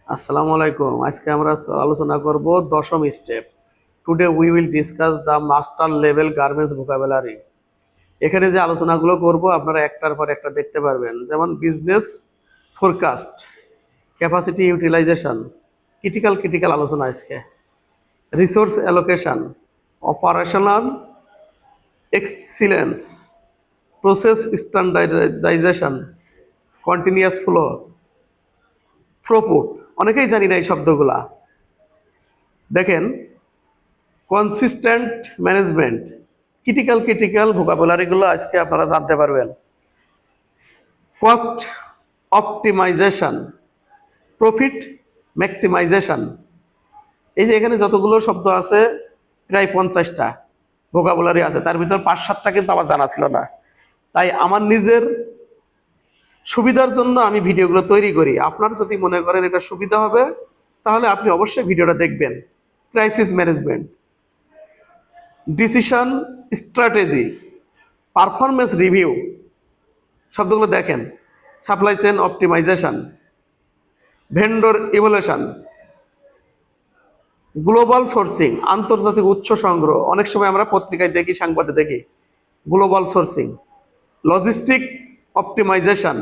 আসসালামু আলাইকুম। আজকে আমরা আলোচনা করব দশম step. Today we will discuss the master level garments vocabulary. এখানে যে আলোচনাগুলো করব আপনারা একটার পর একটা দেখতে পারবেন, যেমন business forecast, capacity utilisation, critical আলোচনা আজকে, resource allocation, operational excellence, process standardisation, continuous flow, throughput. অনেকেই জানি না এই শব্দগুলা। দেখেন, কনসিস্টেন্ট ম্যানেজমেন্ট, ক্রিটিক্যাল ভোকাবুলারিগুলো আজকে আপনারা জানতে পারবেন। Cost optimisation, profit maximisation. এই যে এখানে যতগুলো শব্দ আছে প্রায় 50টা ভোকাবুলারি আছে, তার ভিতর 5-7টা কিন্তু আমার জানা ছিল না। তাই আমার নিজের সুবিধার জন্য আমি ভিডিওগুলো তৈরি করি। আপনার যদি মনে করেন এটা সুবিধা হবে তাহলে আপনি অবশ্যই ভিডিওটা দেখবেন। Crisis management, decision strategy, performance review, শব্দগুলো দেখেন। Supply chain optimisation, vendor evaluation, global sourcing, আন্তর্জাতিক উৎস সংগ্রহ। অনেক সময় আমরা পত্রিকায় দেখি, সাংবাদে দেখি global sourcing, logistic optimisation,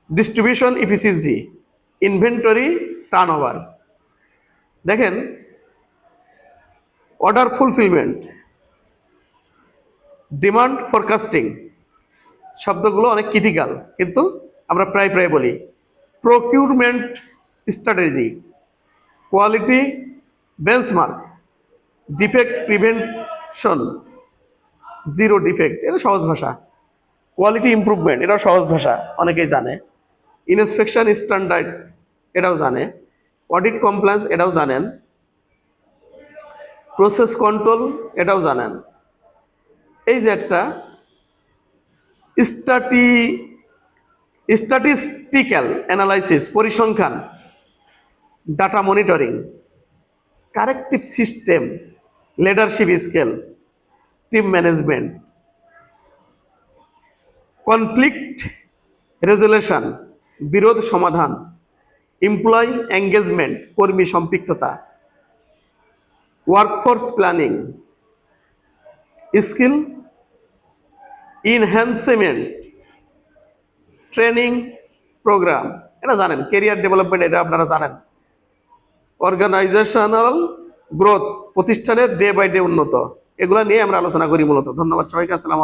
distribution efficiency, inventory turnover. দেখেন, অর্ডার ফুলফিলমেন্ট, ডিমান্ড ফোরকাস্টিং। শব্দগুলো অনেক ক্রিটিক্যাল কিন্তু আমরা প্রায় বলি। Procurement strategy, quality benchmark, defect prevention, zero defect, এটা সহজ ভাষা। কোয়ালিটি ইমপ্রুভমেন্ট, এটাও সহজ ভাষা, অনেকেই জানে। ইনস্পেকশন স্ট্যান্ডার্ড, এটাও জানে। অডিট কমপ্লায়েন্স, এটাও জানেন। প্রসেস কন্ট্রোল, এটাও জানেন। এই যে একটা স্ট্যাটিস্টিক্যাল অ্যানালাইসিস, পরিসংখ্যান, data monitoring, corrective system, leadership scale, team management, conflict resolution, বিরোধ সমাধান, এমপ্লয়ি এঙ্গেজমেন্ট, কর্মী সম্পৃক্ততা, workforce planning, skill enhancement, training programme, এটা জানেন। কেরিয়ার ডেভেলপমেন্ট, এটা আপনারা জানেন। অর্গানাইজেশনাল গ্রোথ, প্রতিষ্ঠানের ডে বাই ডে উন্নত। এগুলো নিয়ে আমরা আলোচনা করি মূলত। ধন্যবাদ সবাইকে। আসসালাম।